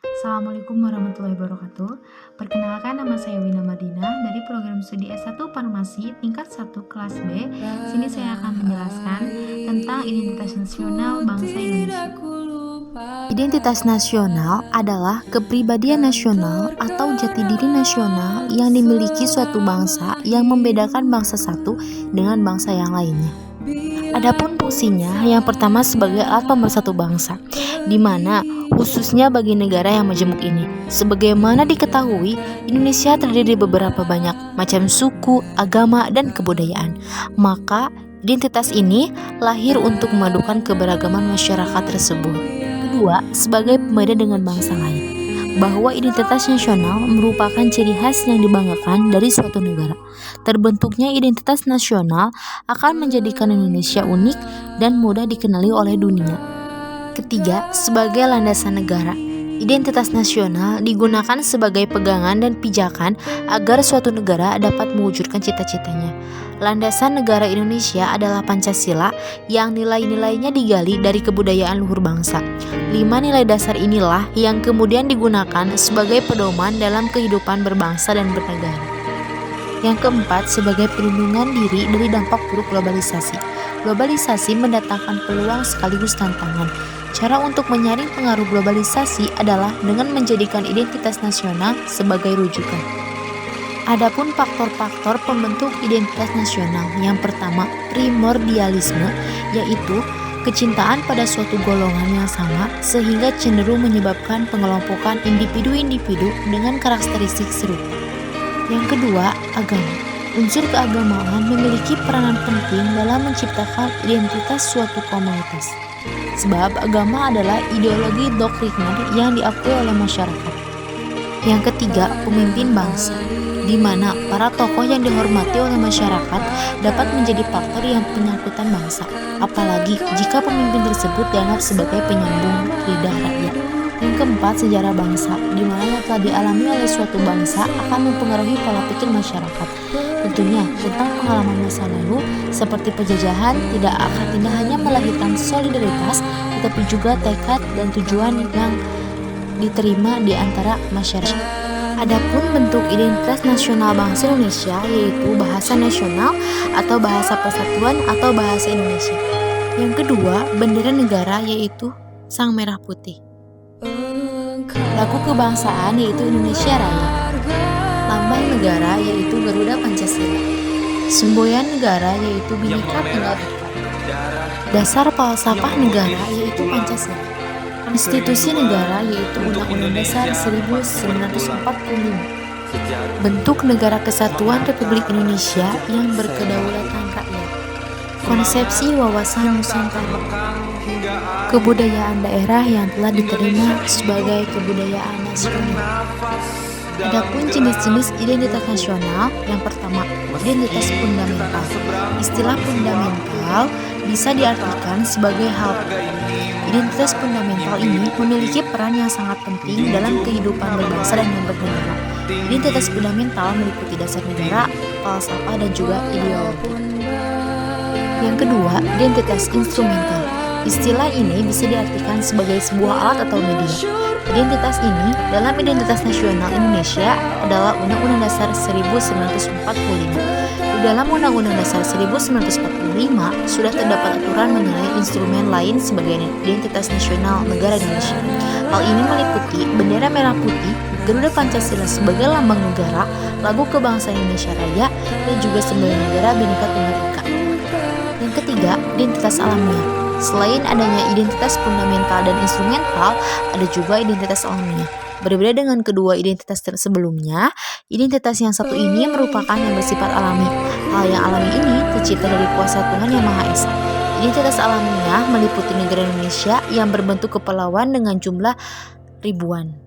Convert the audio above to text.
Assalamualaikum warahmatullahi wabarakatuh. Perkenalkan, nama saya Wina Madina dari program studi S1 Farmasi tingkat 1 kelas B. Sini saya akan menjelaskan tentang identitas nasional bangsa Indonesia. Identitas nasional adalah kepribadian nasional atau jati diri nasional yang dimiliki suatu bangsa yang membedakan bangsa satu dengan bangsa yang lainnya. Adapun fungsinya, yang pertama sebagai alat pemersatu bangsa, di mana khususnya bagi negara yang majemuk ini. Sebagaimana diketahui, Indonesia terdiri dari beberapa banyak macam suku, agama, dan kebudayaan. Maka, identitas ini lahir untuk memadukan keberagaman masyarakat tersebut. Kedua, sebagai pembeda dengan bangsa lain, bahwa identitas nasional merupakan ciri khas yang dibanggakan dari suatu negara. Terbentuknya identitas nasional akan menjadikan Indonesia unik dan mudah dikenali oleh dunia. Ketiga, sebagai landasan negara. Identitas nasional digunakan sebagai pegangan dan pijakan agar suatu negara dapat mewujudkan cita-citanya. Landasan negara Indonesia adalah Pancasila yang nilai-nilainya digali dari kebudayaan luhur bangsa. 5 nilai dasar inilah yang kemudian digunakan sebagai pedoman dalam kehidupan berbangsa dan bernegara. Yang keempat, sebagai perlindungan diri dari dampak buruk globalisasi. Globalisasi mendatangkan peluang sekaligus tantangan. Cara untuk menyaring pengaruh globalisasi adalah dengan menjadikan identitas nasional sebagai rujukan. Adapun faktor-faktor pembentuk identitas nasional, yang pertama, primordialisme, yaitu kecintaan pada suatu golongan yang sama sehingga cenderung menyebabkan pengelompokan individu-individu dengan karakteristik serupa. Yang kedua, agama. Unsur keagamaan memiliki peranan penting dalam menciptakan identitas suatu komunitas. Sebab agama adalah ideologi doktriner yang diakui oleh masyarakat. Yang ketiga, pemimpin bangsa, di mana para tokoh yang dihormati oleh masyarakat dapat menjadi faktor yang penyangkutan bangsa, apalagi jika pemimpin tersebut dianggap sebagai penyambung lidah rakyat. Yang keempat, sejarah bangsa, di mana yang telah dialami oleh suatu bangsa akan mempengaruhi pola pikir masyarakat. Tentunya, tentang pengalaman masa lalu seperti penjajahan tidak hanya melahirkan solidaritas, tetapi juga tekad dan tujuan yang diterima di antara masyarakat. Adapun bentuk identitas nasional bangsa Indonesia yaitu bahasa nasional atau bahasa persatuan atau bahasa Indonesia. Yang kedua, bendera negara yaitu Sang Merah Putih. Lagu kebangsaan yaitu Indonesia Raya. Lambang negara yaitu Garuda Pancasila. Semboyan negara yaitu Bhinneka Tunggal Ika. Dasar falsafah negara yaitu Pancasila. Institusi negara yaitu Undang-Undang Dasar 1945. Bentuk negara kesatuan Republik Indonesia yang berkedaulatan rakyat. Konsepsi wawasan Nusantara. Kebudayaan daerah yang telah diterima sebagai kebudayaan nasional. Adapun jenis-jenis identitas nasional, yang pertama, identitas fundamental. Istilah fundamental bisa diartikan sebagai hal. Identitas fundamental ini memiliki peran yang sangat penting dalam kehidupan berbangsa dan bernegara. Identitas fundamental meliputi dasar negara, falsafah, dan juga ideologi. Yang kedua, identitas instrumental. Istilah ini bisa diartikan sebagai sebuah alat atau media. Identitas ini dalam identitas nasional Indonesia adalah Undang-Undang Dasar 1945. Di dalam Undang-Undang Dasar 1945 sudah terdapat aturan mengenai instrumen lain sebagai identitas nasional negara Indonesia. Hal ini meliputi bendera merah putih, Garuda Pancasila sebagai lambang negara, lagu kebangsaan Indonesia Raya, dan juga semboyan negara Bhinneka Tunggal Ika. Yang ketiga, identitas alamiah. Selain adanya identitas fundamental dan instrumental, ada juga identitas alamiah. Berbeda dengan kedua identitas sebelumnya, identitas yang satu ini merupakan yang bersifat alami. Hal yang alami ini tercipta dari kuasa Tuhan Yang Maha Esa. Identitas alamiah meliputi negara Indonesia yang berbentuk kepulauan dengan jumlah ribuan.